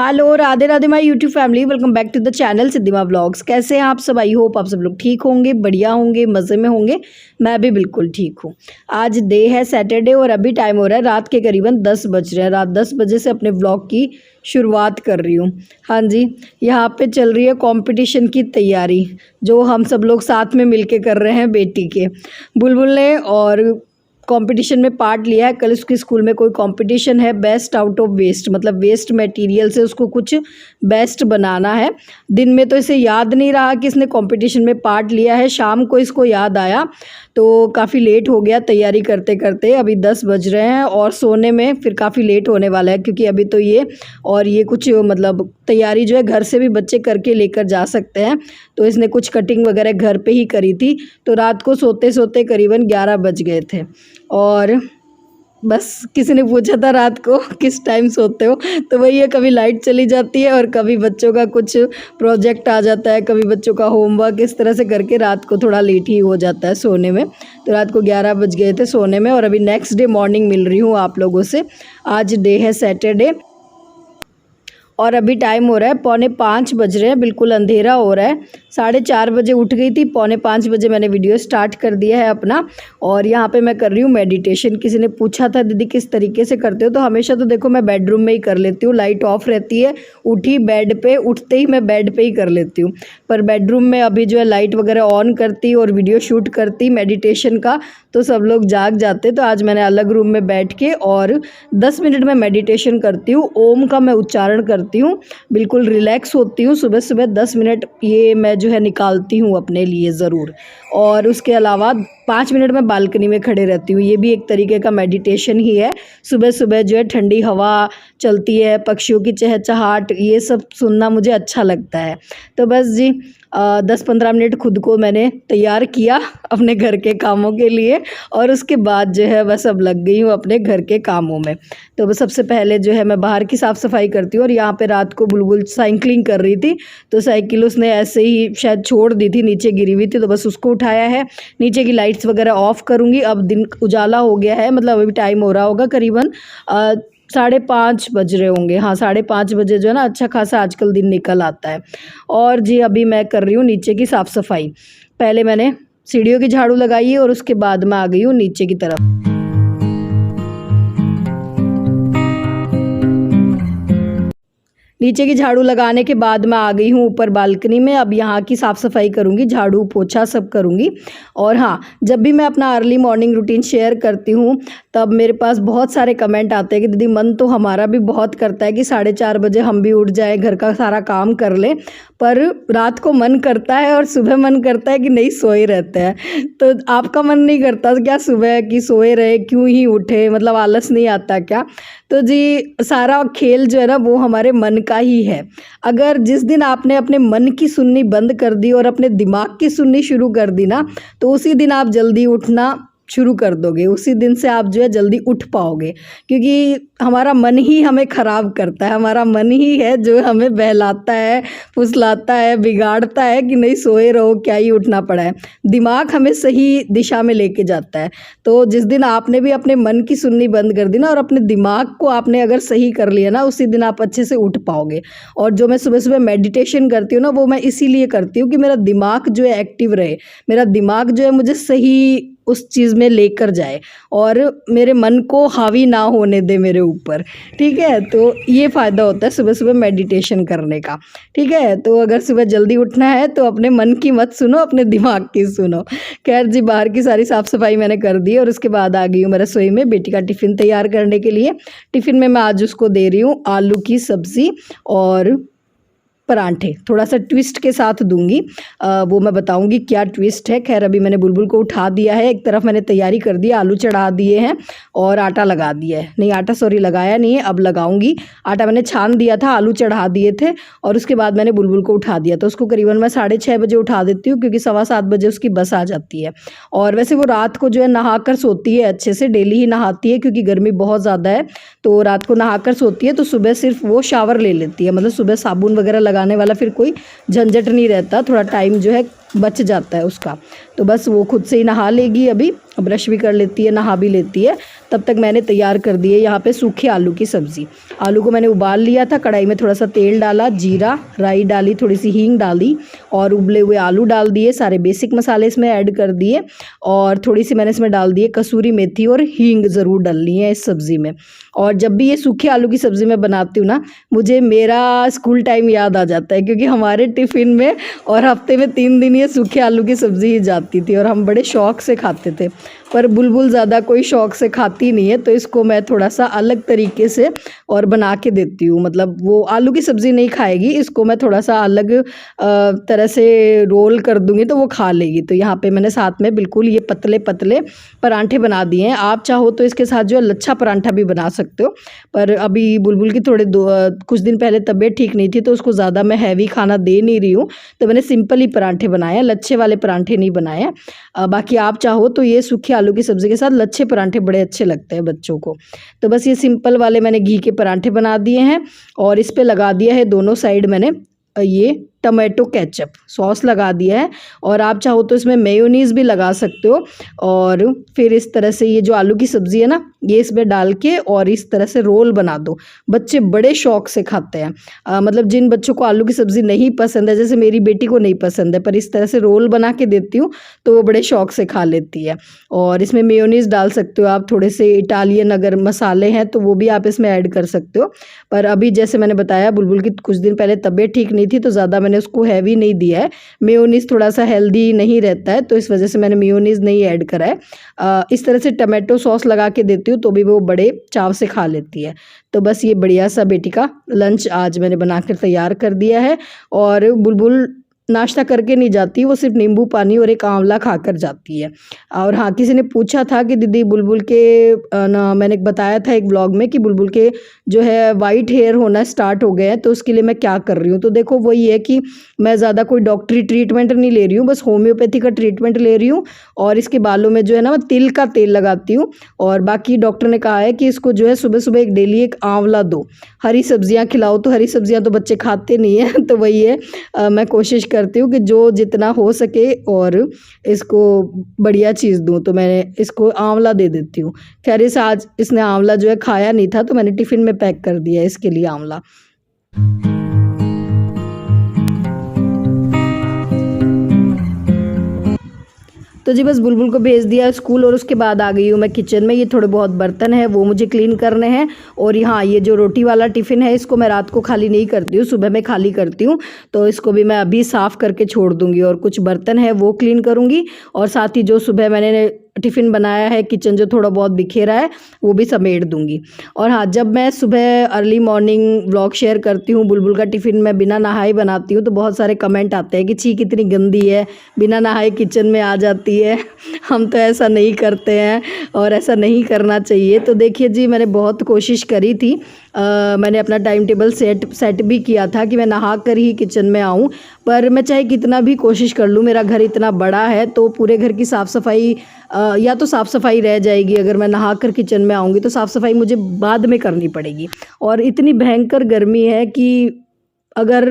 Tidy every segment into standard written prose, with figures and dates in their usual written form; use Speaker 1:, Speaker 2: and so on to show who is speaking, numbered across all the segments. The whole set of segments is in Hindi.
Speaker 1: Hello Radhe Radhe my YouTube family, welcome back to the channel Siddhima vlogs. कैसे हैं आप सब? आई होप आप सब लोग ठीक होंगे, बढ़िया होंगे, मज़े में होंगे। मैं भी बिल्कुल ठीक हूँ। आज डे है सैटरडे और अभी टाइम हो रहा है रात के करीबन 10 बज रहे हैं। रात 10 बजे से अपने व्लॉग की शुरुआत कर रही हूँ। हाँ जी, यहाँ पे चल रही है कंपटीशन की तैयारी जो हम सब लोग साथ में मिलके कर रहे हैं बेटी के। बुलबुल ने और कंपटीशन में पार्ट लिया है। कल उसके स्कूल में कोई कंपटीशन है, बेस्ट आउट ऑफ वेस्ट, मतलब वेस्ट मटेरियल से उसको कुछ बेस्ट बनाना है। दिन में तो इसे याद नहीं रहा कि इसने कंपटीशन में पार्ट लिया है, शाम को इसको याद आया तो काफ़ी लेट हो गया तैयारी करते करते। अभी 10 बज रहे हैं और सोने में फिर काफ़ी लेट होने वाला है, क्योंकि अभी तो ये कुछ मतलब तैयारी जो है घर से भी बच्चे करके लेकर जा सकते हैं। तो इसने कुछ कटिंग वगैरह घर पे ही करी थी, तो रात को सोते सोते करीबन 11 बज गए थे। और बस किसी ने पूछा था रात को किस टाइम सोते हो, तो वही है, कभी लाइट चली जाती है और कभी बच्चों का कुछ प्रोजेक्ट आ जाता है, कभी बच्चों का होमवर्क, इस तरह से करके रात को थोड़ा लेट ही हो जाता है सोने में। तो रात को 11 बज गए थे सोने में और अभी नेक्स्ट डे मॉर्निंग मिल रही हूँ आप लोगों से। आज डे है सैटरडे और अभी टाइम हो रहा है 4:45 बज रहे हैं, बिल्कुल अंधेरा हो रहा है। 4:30 बजे उठ गई थी, 4:45 बजे मैंने वीडियो स्टार्ट कर दिया है अपना। और यहाँ पे मैं कर रही हूँ मेडिटेशन। किसी ने पूछा था दीदी किस तरीके से करते हो, तो हमेशा तो देखो मैं बेडरूम में ही कर लेती हूँ। लाइट ऑफ रहती है, उठी बेड पे, उठते ही मैं बेड पे ही कर लेती हूँ। पर बेडरूम में अभी जो है लाइट वगैरह ऑन करती और वीडियो शूट करती मेडिटेशन का तो सब लोग जाग जाते। तो आज मैंने अलग रूम में बैठ के और 10 मिनट में मेडिटेशन करती हूँ। ओम का मैं उच्चारण करती हूँ, बिल्कुल रिलैक्स होती हूँ। सुबह सुबह 10 मिनट ये मैं जो है निकालती हूँ अपने लिए ज़रूर। और उसके अलावा 5 मिनट में बालकनी में खड़े रहती हूँ, ये भी एक तरीके का मेडिटेशन ही है। सुबह सुबह जो है ठंडी हवा चलती है, पक्षियों की चहचहाट, ये सब सुनना मुझे अच्छा लगता है। तो बस जी 10-15 मिनट खुद को मैंने तैयार किया अपने घर के कामों के लिए और उसके बाद जो है बस अब लग गई हूँ अपने घर के कामों में। तो बस सबसे पहले जो है मैं बाहर की साफ़ सफाई करती हूँ। और यहाँ पे रात को बुलबुल साइकिलिंग कर रही थी, तो साइकिल उसने ऐसे ही शायद छोड़ दी थी, नीचे गिरी हुई थी, तो बस उसको उठाया है। नीचे की लाइट्स वगैरह ऑफ़ करूँगी। अब दिन उजाला हो गया है, मतलब अभी टाइम हो रहा होगा करीबन 5:30 बज रहे होंगे। हाँ, 5:30 बजे जो है ना अच्छा खासा आजकल दिन निकल आता है। और जी अभी मैं कर रही हूँ नीचे की साफ़ सफाई। पहले मैंने सीढ़ियों की झाड़ू लगाई है और उसके बाद मैं आ गई हूँ नीचे की तरफ। नीचे की झाड़ू लगाने के बाद मैं आ गई हूँ ऊपर बालकनी में। अब यहाँ की साफ़ सफाई करूँगी, झाड़ू पोछा सब करूँगी। और हाँ, जब भी मैं अपना अर्ली मॉर्निंग रूटीन शेयर करती हूँ तब मेरे पास बहुत सारे कमेंट आते हैं कि दीदी मन तो हमारा भी बहुत करता है कि 4:30 बजे हम भी उठ जाए, घर का सारा काम कर लें, पर रात को मन करता है और सुबह मन करता है कि नहीं सोए रहते हैं। तो आपका मन नहीं करता क्या सुबह कि सोए रहे, क्यों ही उठे, मतलब आलस नहीं आता क्या? तो जी सारा खेल जो है ना वो हमारे मन का ही है। अगर जिस दिन आपने अपने मन की सुननी बंद कर दी और अपने दिमाग की सुननी शुरू कर दी ना, तो उसी दिन आप जल्दी उठना शुरू कर दोगे, उसी दिन से आप जो है जल्दी उठ पाओगे। क्योंकि हमारा मन ही हमें ख़राब करता है, हमारा मन ही है जो हमें बहलाता है, फुसलाता है, बिगाड़ता है कि नहीं सोए रहो, क्या ही उठना पड़ा है। दिमाग हमें सही दिशा में लेके जाता है। तो जिस दिन आपने भी अपने मन की सुननी बंद कर दी ना और अपने दिमाग को आपने अगर सही कर लिया ना, उसी दिन आप अच्छे से उठ पाओगे। और जो मैं सुबह सुबह मेडिटेशन करती हूँ ना, वो मैं इसीलिए करती हूँ कि मेरा दिमाग जो है एक्टिव रहे, मेरा दिमाग जो है मुझे सही उस चीज़ में लेकर जाए और मेरे मन को हावी ना होने दे मेरे ऊपर। ठीक है, तो ये फ़ायदा होता है सुबह सुबह मेडिटेशन करने का। ठीक है, तो अगर सुबह जल्दी उठना है तो अपने मन की मत सुनो, अपने दिमाग की सुनो। खैर जी, बाहर की सारी साफ़ सफाई मैंने कर दी और उसके बाद आ गई हूँ मैं रसोई में बेटी का टिफ़िन तैयार करने के लिए। टिफ़िन में मैं आज उसको दे रही हूँ आलू की सब्ज़ी और परांठे, थोड़ा सा ट्विस्ट के साथ दूंगी। वो मैं बताऊंगी क्या ट्विस्ट है। खैर अभी मैंने बुलबुल को उठा दिया है, एक तरफ मैंने तैयारी कर दी, आलू चढ़ा दिए हैं और आटा लगा दिया है। नहीं आटा सॉरी लगाया नहीं है, अब लगाऊंगी। आटा मैंने छान दिया था, आलू चढ़ा दिए थे और उसके बाद मैंने बुलबुल को उठा दिया। तो उसको करीबन मैं 6:30 बजे उठा देती हूँ, क्योंकि 7:15 बजे उसकी बस आ जाती है। और वैसे वो रात को जो है नहा कर सोती है अच्छे से, डेली ही नहाती है क्योंकि गर्मी बहुत ज़्यादा है, तो रात को नहा कर सोती है। तो सुबह सिर्फ वो शावर ले लेती है, मतलब सुबह साबुन वगैरह लगाने वाला फिर कोई झंझट नहीं रहता, थोड़ा टाइम जो है बच जाता है उसका। तो बस वो खुद से ही नहा लेगी अभी ब्रश भी कर लेती है, नहा भी लेती है। तब तक मैंने तैयार कर दी है यहाँ पे सूखे आलू की सब्ज़ी। आलू को मैंने उबाल लिया था, कढ़ाई में थोड़ा सा तेल डाला, जीरा राई डाली, थोड़ी सी हींग डाली और उबले हुए आलू डाल दिए। सारे बेसिक मसाले इसमें ऐड कर दिए और थोड़ी सी मैंने इसमें डाल दिए कसूरी मेथी और हींग ज़रूर डालनी है इस सब्ज़ी में। और जब भी ये सूखे आलू की सब्ज़ी मैं बनाती हूँ ना, मुझे मेरा स्कूल टाइम याद आ जाता है, क्योंकि हमारे टिफ़िन में और हफ्ते में 3 दिन ये सूखे आलू की सब्ज़ी ही जाती थी और हम बड़े शौक़ से खाते थे। पर बुलबुल ज़्यादा कोई शौक़ से खाती नहीं है, तो इसको मैं थोड़ा सा अलग तरीके से और बना के देती हूँ। मतलब वो आलू की सब्ज़ी नहीं खाएगी, इसको मैं थोड़ा सा अलग तरह से रोल कर दूँगी तो वो खा लेगी। तो यहाँ पे मैंने साथ में बिल्कुल ये पतले पतले परांठे बना दिए हैं। आप चाहो तो इसके साथ जो है लच्छा परांठा भी बना सकते हो, पर अभी बुलबुल की कुछ दिन पहले तबीयत ठीक नहीं थी, तो उसको ज़्यादा मैं हैवी खाना दे नहीं रही हूँ, तो मैंने सिंपल ही परांठे बनाए हैं, लच्छे वाले परांठे नहीं बनाए हैं। बाकी आप चाहो तो ये सूखे आलू की सब्ज़ी के साथ लच्छे परांठे बड़े अच्छे लगते हैं बच्चों को। तो बस ये सिंपल वाले मैंने घी के परांठे बना दिए हैं और इस पे लगा दिया है दोनों साइड मैंने ये टमाटो केचप सॉस लगा दिया है। और आप चाहो तो इसमें मेयोनीज़ भी लगा सकते हो। और फिर इस तरह से ये जो आलू की सब्ज़ी है ना, ये इसमें डाल के और इस तरह से रोल बना दो। बच्चे बड़े शौक़ से खाते हैं। मतलब जिन बच्चों को आलू की सब्ज़ी नहीं पसंद है, जैसे मेरी बेटी को नहीं पसंद है, पर इस तरह से रोल बना के देती हूँ तो वो बड़े शौक़ से खा लेती है। और इसमें मेयोनीज़ डाल सकते हो आप, थोड़े से इटालियन अगर मसाले हैं तो वो भी आप इसमें ऐड कर सकते हो। पर अभी जैसे मैंने बताया, बुलबुल की कुछ दिन पहले तबीयत ठीक नहीं थी, तो ज़्यादा मैंने उसको हैवी नहीं दिया है। मेयोनीज़ थोड़ा सा हेल्दी नहीं रहता है, तो इस वजह से मैंने मेयोनीज़ नहीं ऐड करा है। इस तरह से टमाटो सॉस लगा के देती हूँ तो भी वो बड़े चाव से खा लेती है। तो बस ये बढ़िया सा बेटी का लंच आज मैंने बनाकर तैयार कर दिया है। और बुलबुल नाश्ता करके नहीं जाती, वो सिर्फ नींबू पानी और एक आंवला खाकर जाती है। और हाँ, किसी ने पूछा था कि दीदी बुलबुल के मैंने बताया था एक व्लॉग में कि बुलबुल के जो है वाइट हेयर होना स्टार्ट हो गए हैं, तो उसके लिए मैं क्या कर रही हूँ। तो देखो वही है कि मैं ज़्यादा कोई डॉक्टरी ट्रीटमेंट नहीं ले रही हूँ, बस होम्योपैथी का ट्रीटमेंट ले रही हूँ। और इसके बालों में जो है ना, मैं तिल का तेल लगाती हूँ। और बाकी डॉक्टर ने कहा है कि इसको जो है सुबह सुबह एक डेली एक आंवला दो, हरी सब्जियाँ खिलाओ। तो हरी सब्जियाँ तो बच्चे खाते नहीं हैं, तो वही है, मैं कोशिश करती हूँ कि जो जितना हो सके और इसको बढ़िया चीज़ दूँ। तो मैंने इसको आंवला दे देती हूँ। खैर इस आज इसने आंवला जो है खाया नहीं था, तो मैंने टिफ़िन में पैक कर दिया है इसके लिए आंवला। तो जी बस बुलबुल को भेज दिया स्कूल और उसके बाद आ गई हूँ मैं किचन में। ये थोड़े बहुत बर्तन हैं वो मुझे क्लीन करने हैं। और यहाँ ये जो रोटी वाला टिफ़िन है, इसको मैं रात को खाली नहीं करती हूँ, सुबह में खाली करती हूँ। तो इसको भी मैं अभी साफ़ करके छोड़ दूँगी और कुछ बर्तन है वो क्लीन करूँगी। और साथ ही जो सुबह मैंने टिफ़िन बनाया है, किचन जो थोड़ा बहुत बिखेरा है, वो भी समेट दूँगी। और हाँ, जब मैं सुबह अर्ली मॉर्निंग व्लॉग शेयर करती हूँ, बुलबुल का टिफ़िन मैं बिना नहाए बनाती हूँ, तो बहुत सारे कमेंट आते हैं कि छी कितनी गंदी है, बिना नहाए किचन में आ जाती है। हम तो ऐसा नहीं करते हैं और ऐसा नहीं करना चाहिए। तो देखिए जी, मैंने बहुत कोशिश करी थी, मैंने अपना टाइम टेबल सेट भी किया था कि मैं नहा कर ही किचन में आऊँ। पर मैं चाहे कितना भी कोशिश कर लूँ, मेरा घर इतना बड़ा है तो पूरे घर की साफ़ सफाई या तो साफ़ सफाई रह जाएगी, अगर मैं नहा कर किचन में आऊँगी तो साफ़ सफाई मुझे बाद में करनी पड़ेगी। और इतनी भयंकर गर्मी है कि अगर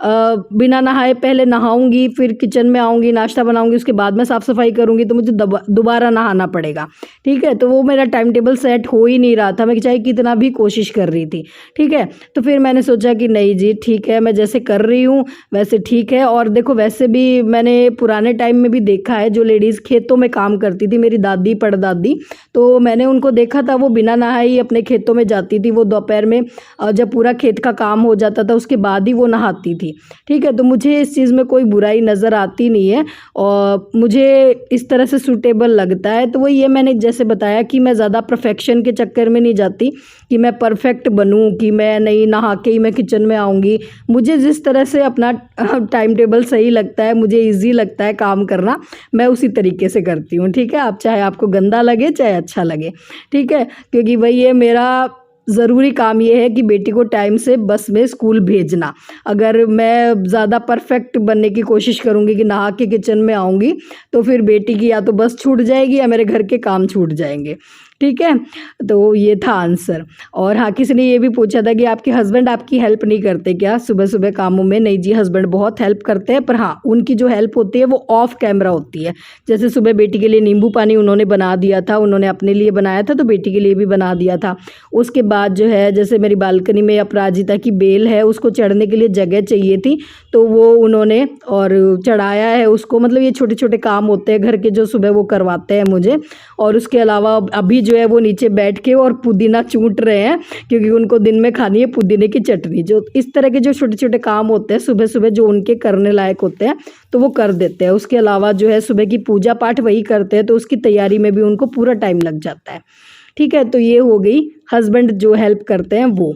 Speaker 1: बिना नहाए पहले नहाऊंगी, फिर किचन में आऊँगी, नाश्ता बनाऊंगी, उसके बाद में साफ़ सफाई करूँगी, तो मुझे दोबारा नहाना पड़ेगा। ठीक है, तो वो मेरा टाइम टेबल सेट हो ही नहीं रहा था, मैं चाहे कितना भी कोशिश कर रही थी। ठीक है, तो फिर मैंने सोचा कि नहीं जी ठीक है, मैं जैसे कर रही हूँ वैसे ठीक है। और देखो वैसे भी मैंने पुराने टाइम में भी देखा है, जो लेडीज़ खेतों में काम करती थी, मेरी दादी परदादी, तो मैंने उनको देखा था, वो बिना नहाए ही अपने खेतों में जाती थी। वो दोपहर में जब पूरा खेत का काम हो जाता था उसके बाद वो नहाती थी। ठीक है, तो मुझे इस चीज़ में कोई बुराई नज़र आती नहीं है और मुझे इस तरह से सूटेबल लगता है। तो वो ये मैंने जैसे बताया कि मैं ज़्यादा परफेक्शन के चक्कर में नहीं जाती कि मैं परफेक्ट बनूं, कि मैं नहीं नहा के ही मैं किचन में आऊँगी। मुझे जिस तरह से अपना टाइम टेबल सही लगता है, मुझे ईजी लगता है काम करना, मैं उसी तरीके से करती हूँ। ठीक है, आप चाहे आपको गंदा लगे चाहे अच्छा लगे, ठीक है, क्योंकि वही है, मेरा ज़रूरी काम ये है कि बेटी को टाइम से बस में स्कूल भेजना। अगर मैं ज़्यादा परफेक्ट बनने की कोशिश करूँगी कि नहा के किचन में आऊँगी, तो फिर बेटी की या तो बस छूट जाएगी या मेरे घर के काम छूट जाएंगे। ठीक है, तो ये था आंसर। और हाँ, किसी ने ये भी पूछा था कि आपके हस्बैंड आपकी हेल्प नहीं करते क्या सुबह सुबह कामों में? नहीं जी, हस्बैंड बहुत हेल्प करते हैं, पर हाँ उनकी जो हेल्प होती है वो ऑफ कैमरा होती है। जैसे सुबह बेटी के लिए नींबू पानी उन्होंने बना दिया था, उन्होंने अपने लिए बनाया था तो बेटी के लिए भी बना दिया था। उसके बाद जो है, जैसे मेरी बालकनी में अपराजिता की बेल है, उसको चढ़ने के लिए जगह चाहिए थी, तो वो उन्होंने और चढ़ाया है उसको। मतलब ये छोटे छोटे काम होते हैं घर के जो सुबह वो करवाते हैं मुझे। और उसके अलावा अभी जो है वो नीचे बैठ के और पुदीना चूंट रहे हैं, क्योंकि उनको दिन में खानी है पुदीने की चटनी। जो इस तरह के जो छोटे छोटे काम होते हैं सुबह सुबह जो उनके करने लायक होते हैं तो वो कर देते हैं। उसके अलावा जो है सुबह की पूजा पाठ वही करते हैं, तो उसकी तैयारी में भी उनको पूरा टाइम लग जाता है। ठीक है, तो ये हो गई हस्बैंड जो हेल्प करते हैं वो।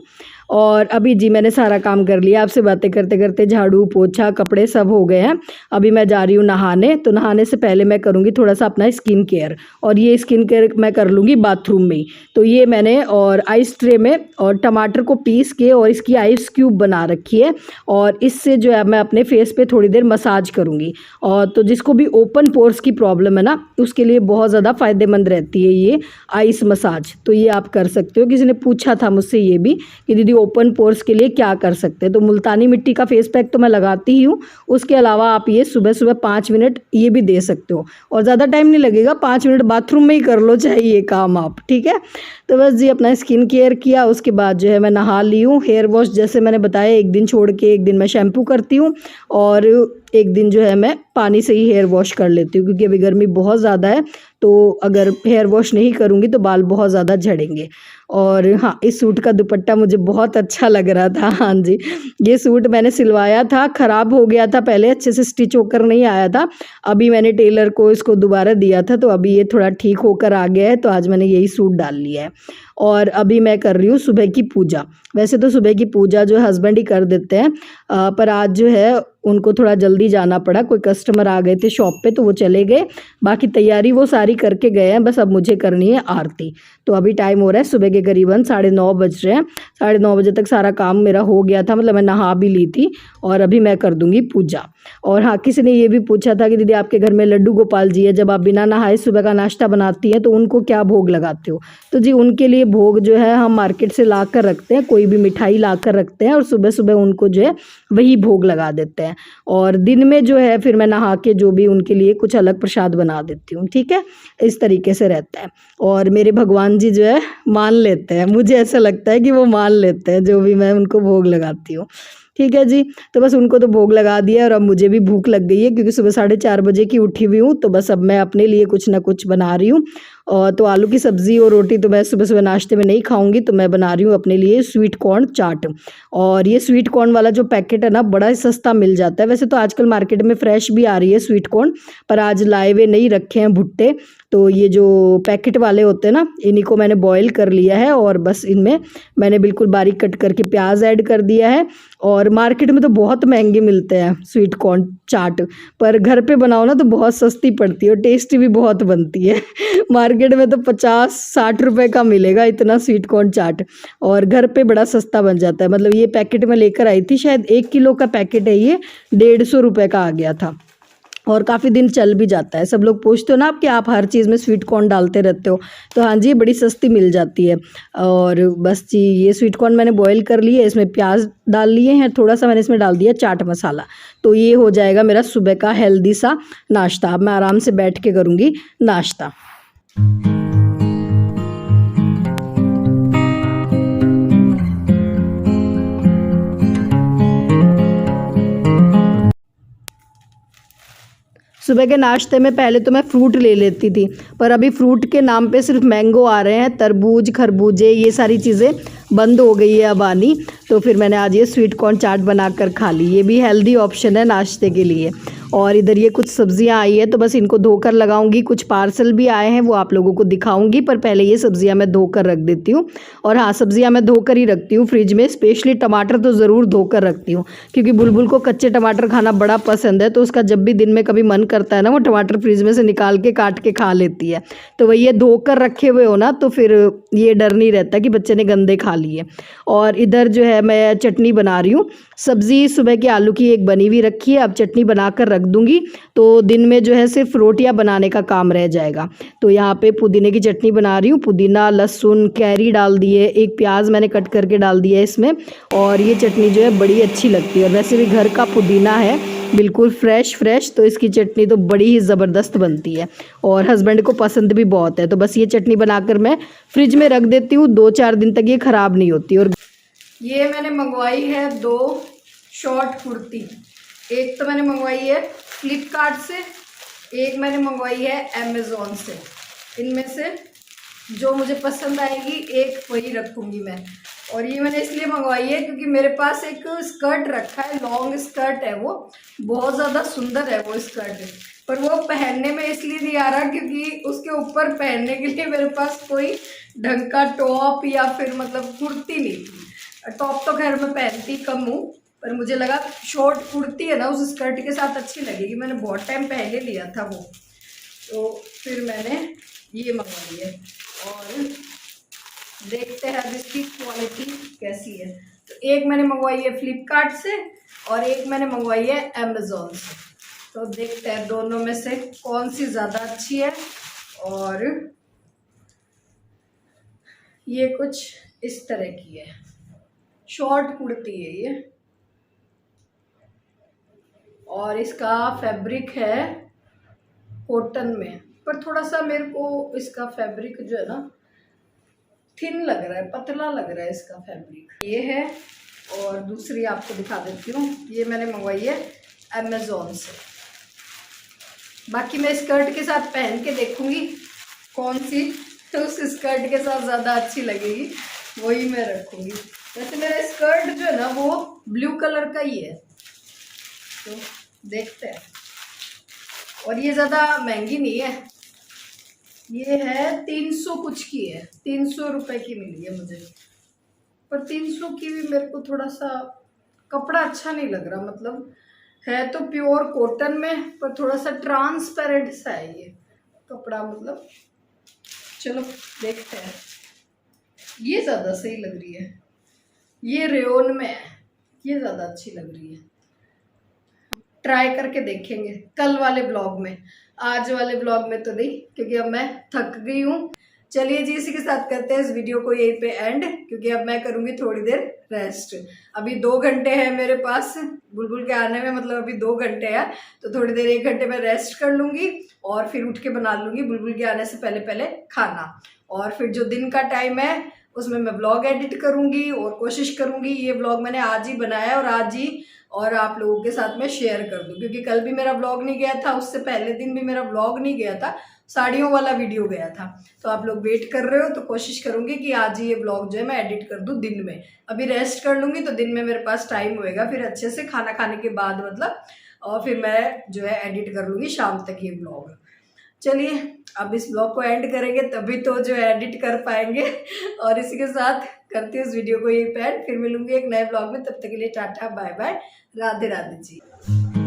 Speaker 1: और अभी जी मैंने सारा काम कर लिया, आपसे बातें करते करते झाड़ू पोछा कपड़े सब हो गए हैं। अभी मैं जा रही हूँ नहाने, तो नहाने से पहले मैं करूँगी थोड़ा सा अपना स्किन केयर, और ये स्किन केयर मैं कर लूँगी बाथरूम में ही। तो ये मैंने और आइस ट्रे में और टमाटर को पीस के और इसकी आइस क्यूब बना रखी है, और इससे जो है मैं अपने फेस पे थोड़ी देर मसाज करूँगी। और तो जिसको भी ओपन पोर्स की प्रॉब्लम है ना, उसके लिए बहुत ज़्यादा फ़ायदेमंद रहती है ये आइस मसाज। तो ये आप कर सकते हो। किसी ने पूछा था मुझसे ये भी कि दीदी ओपन पोर्स के लिए क्या कर सकते हैं, तो मुल्तानी मिट्टी का फेस पैक तो मैं लगाती ही हूँ। उसके अलावा आप ये सुबह सुबह 5 मिनट ये भी दे सकते हो, और ज़्यादा टाइम नहीं लगेगा, 5 मिनट बाथरूम में ही कर लो चाहे ये काम आप। ठीक है, तो बस जी अपना स्किन केयर किया, उसके बाद जो है मैं नहा ली हूँ। हेयर वॉश जैसे मैंने बताया, एक दिन छोड़ के एक दिन मैं शैम्पू करती हूँ, और एक दिन जो है मैं पानी से ही हेयर वॉश कर लेती हूँ, क्योंकि अभी गर्मी बहुत ज़्यादा है, तो अगर हेयर वॉश नहीं करूँगी तो बाल बहुत ज़्यादा झड़ेंगे। और हाँ, इस सूट का दुपट्टा मुझे बहुत अच्छा लग रहा था। हाँ जी, ये सूट मैंने सिलवाया था, ख़राब हो गया था पहले, अच्छे से स्टिच होकर नहीं आया था। अभी मैंने टेलर को इसको दोबारा दिया था, तो अभी ये थोड़ा ठीक होकर आ गया है, तो आज मैंने यही सूट डाल लिया है। और अभी मैं कर रही हूँ सुबह की पूजा। वैसे तो सुबह की पूजा जो हस्बैंड ही कर देते हैं, पर आज जो है उनको थोड़ा जल्दी जाना पड़ा, कोई कस्टमर आ गए थे शॉप पे तो वो चले गए। बाकी तैयारी वो सारी करके गए हैं, बस अब मुझे करनी है आरती। तो अभी टाइम हो रहा है सुबह के करीबन 9:30 बज रहे हैं। 9:30 बजे तक सारा काम मेरा हो गया था, मतलब मैं नहा भी ली थी, और अभी मैं कर दूंगी पूजा। और हाँ, किसी ने ये भी पूछा था कि दीदी आपके घर में लड्डू गोपाल जी है, जब आप बिना नहाए सुबह का नाश्ता बनाती हैं तो उनको क्या भोग लगाते हो? तो जी उनके लिए भोग जो है हम मार्केट से ला कर रखते हैं, कोई भी मिठाई ला कर रखते हैं, और सुबह सुबह उनको जो है वही भोग लगा देते हैं। और दिन में जो है फिर मैं नहा के जो भी उनके लिए कुछ अलग प्रसाद बना देती हूँ। ठीक है, इस तरीके से रहता है। और मेरे भगवान जी जो है मान लेते हैं, मुझे ऐसा लगता है कि वो मान लेते हैं जो भी मैं उनको भोग लगाती हूँ। ठीक है जी, तो बस उनको तो भोग लगा दिया, और अब मुझे भी भूख लग गई है, क्योंकि सुबह 4:30 बजे की उठी हुई हूँ, तो बस अब मैं अपने लिए कुछ ना कुछ बना रही हूँ। और तो आलू की सब्ज़ी और रोटी तो मैं सुबह सुबह नाश्ते में नहीं खाऊंगी, तो मैं बना रही हूँ अपने लिए स्वीट कॉर्न चाट। और ये स्वीट कॉर्न वाला जो पैकेट है ना, बड़ा ही सस्ता मिल जाता है। वैसे तो आजकल मार्केट में फ्रेश भी आ रही है स्वीट कॉर्न, पर आज लाए हुए नहीं रखे हैं भुट्टे, तो ये जो पैकेट वाले होते हैं ना, इन्हीं को मैंने बॉईल कर लिया है, और बस इनमें मैंने बिल्कुल बारीक कट करके प्याज ऐड कर दिया है। और मार्केट में तो बहुत महंगे मिलते हैं स्वीट कॉर्न चाट, पर घर पे बनाओ ना तो बहुत सस्ती पड़ती है और टेस्टी भी बहुत बनती है। मार्केट में तो 50-60 रुपए का मिलेगा इतना स्वीट कॉर्न चाट, और घर पे बड़ा सस्ता बन जाता है। मतलब ये पैकेट में लेकर आई थी, शायद 1 किलो का पैकेट है ये, 150 रुपये का आ गया था, और काफ़ी दिन चल भी जाता है। सब लोग पूछते हो ना आप कि आप हर चीज़ में स्वीट कॉर्न डालते रहते हो, तो हाँ जी, बड़ी सस्ती मिल जाती है। और बस जी ये स्वीट कॉर्न मैंने बॉईल कर लिए, इसमें प्याज डाल लिए हैं, थोड़ा सा मैंने इसमें डाल दिया चाट मसाला। तो ये हो जाएगा मेरा सुबह का हेल्दी सा नाश्ता। अब मैं आराम से बैठ के करूँगी नाश्ता। सुबह के नाश्ते में पहले तो मैं फ्रूट ले लेती थी, पर अभी फ्रूट के नाम पे सिर्फ मैंगो आ रहे हैं, तरबूज खरबूजे ये सारी चीज़ें बंद हो गई है अब आनी। तो फिर मैंने आज ये स्वीट कॉर्न चाट बनाकर खा ली, ये भी हेल्दी ऑप्शन है नाश्ते के लिए। और इधर ये कुछ सब्जियां आई है, तो बस इनको धोकर लगाऊंगी। कुछ पार्सल भी आए हैं, वो आप लोगों को दिखाऊंगी, पर पहले ये सब्जियां मैं धोकर रख देती हूँ। और हाँ, सब्जियां मैं धोकर ही रखती हूँ फ्रिज में, स्पेशली टमाटर तो ज़रूर धोकर रखती हूँ, क्योंकि बुलबुल को कच्चे टमाटर खाना बड़ा पसंद है, तो उसका जब भी दिन में कभी मन करता है ना, वो टमाटर फ्रिज में से निकाल के काट के खा लेती है। तो वही ये धोकर रखे हुए हो ना, तो फिर ये डर नहीं रहता कि बच्चे ने गंदे खा ली है। और इधर जो है मैं चटनी बना रही हूँ। सब्ज़ी सुबह की आलू की एक बनी हुई रखी है, अब चटनी बनाकर रख दूँगी तो दिन में जो है सिर्फ रोटियां बनाने का काम रह जाएगा। तो यहाँ पे पुदीने की चटनी बना रही हूँ। पुदीना, लहसुन, कैरी डाल दिए, एक प्याज मैंने कट करके डाल दिया है इसमें। और ये चटनी जो है बड़ी अच्छी लगती है और वैसे भी घर का पुदीना है, बिल्कुल फ्रेश तो इसकी चटनी तो बड़ी ही ज़बरदस्त बनती है और हस्बैंड को पसंद भी बहुत है। तो बस ये चटनी बनाकर मैं फ्रिज में रख देती हूँ, 2-4 दिन तक ये ख़राब नहीं होती। और ये मैंने मंगवाई है 2 शॉर्ट कुर्ती। एक तो मैंने मंगवाई है फ्लिपकार्ट से, एक मैंने मंगवाई है अमेज़ॉन से। इनमें से जो मुझे पसंद आएगी एक वही रखूँगी मैं। और ये मैंने इसलिए मंगवाई है क्योंकि मेरे पास एक स्कर्ट रखा है, लॉन्ग स्कर्ट है, वो बहुत ज़्यादा सुंदर है वो स्कर्ट, पर वो पहनने में इसलिए नहीं आ रहा क्योंकि उसके ऊपर पहनने के लिए मेरे पास कोई ढंग का टॉप या फिर मतलब कुर्ती नहीं थी। टॉप तो खैर मैं पहनती कम हूँ, पर मुझे लगा शॉर्ट कुर्ती है ना उस स्कर्ट के साथ अच्छी लगेगी। मैंने बहुत टाइम पहले लिया था वो, तो फिर मैंने ये मंगवाई है और देखते हैं अब इसकी क्वालिटी कैसी है। तो एक मैंने मंगवाई है फ्लिपकार्ट से और एक मैंने मंगवाई है अमेज़ॉन से। तो देखते हैं दोनों में से कौन सी ज़्यादा अच्छी है। और ये कुछ इस तरह की है, शॉर्ट कुर्ती है ये और इसका फैब्रिक है कॉटन में, पर थोड़ा सा मेरे को इसका फैब्रिक जो है ना थिन लग रहा है, पतला लग रहा है इसका फैब्रिक। ये है और दूसरी आपको दिखा देती हूँ, ये मैंने मंगवाई है अमेज़ॉन से। बाकी मैं स्कर्ट के साथ पहन के देखूँगी कौन सी तो उस स्कर्ट के साथ ज़्यादा अच्छी लगेगी, वही मैं रखूँगी। वैसे मेरा स्कर्ट जो है ना वो ब्लू कलर का ही है, तो देखते हैं। और ये ज़्यादा महंगी नहीं है, ये है 300 कुछ की है, 300 रुपये की मिली है मुझे। पर 300 की भी मेरे को थोड़ा सा कपड़ा अच्छा नहीं लग रहा, मतलब है तो प्योर कॉटन में पर थोड़ा सा ट्रांसपेरेंट सा है ये कपड़ा, मतलब चलो देखते हैं। ये ज़्यादा सही लग रही है, ये रेयोन में है, ये ज़्यादा अच्छी लग रही है। ट्राई करके देखेंगे कल वाले ब्लॉग में, आज वाले ब्लॉग में तो नहीं क्योंकि अब मैं थक गई हूँ। चलिए जी, इसी के साथ करते हैं इस वीडियो को यहीं पे एंड, क्योंकि अब मैं करूँगी थोड़ी देर रेस्ट। अभी 2 घंटे हैं मेरे पास बुलबुल के आने में, मतलब अभी 2 घंटे हैं, तो थोड़ी देर 1 घंटे मैं रेस्ट कर लूँगी और फिर उठ के बना लूँगी बुलबुल के आने से पहले पहले खाना। और फिर जो दिन का टाइम है उसमें मैं ब्लॉग एडिट करूँगी और कोशिश करूँगी ये ब्लॉग मैंने आज ही बनाया है और आज ही और आप लोगों के साथ में शेयर कर दूं, क्योंकि कल भी मेरा ब्लॉग नहीं गया था, उससे पहले दिन भी मेरा ब्लॉग नहीं गया था, साड़ियों वाला वीडियो गया था। तो आप लोग वेट कर रहे हो तो कोशिश करूंगी कि आज ही ये ब्लॉग जो है मैं एडिट कर दूं दिन में। अभी रेस्ट कर लूंगी तो दिन में मेरे पास टाइम होएगा, फिर अच्छे से खाना खाने के बाद मतलब, और फिर मैं जो है एडिट कर लूँगी शाम तक ये ब्लॉग। चलिए अब इस ब्लॉग को एंड करेंगे तभी तो जो है एडिट कर पाएंगे। और इसी के साथ करती हूँ इस वीडियो को यही पे एंड, फिर मिलूंगी एक नए ब्लॉग में। तब तक के लिए tata bye bye, Radhe Radhe जी।